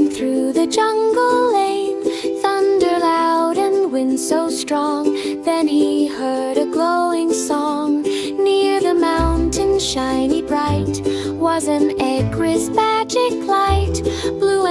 Riding through the jungle lane, thunder loud and wind so strong. Then he heard a glowing song. Near the mountain, shiny bright, was an egg with magic light. Blue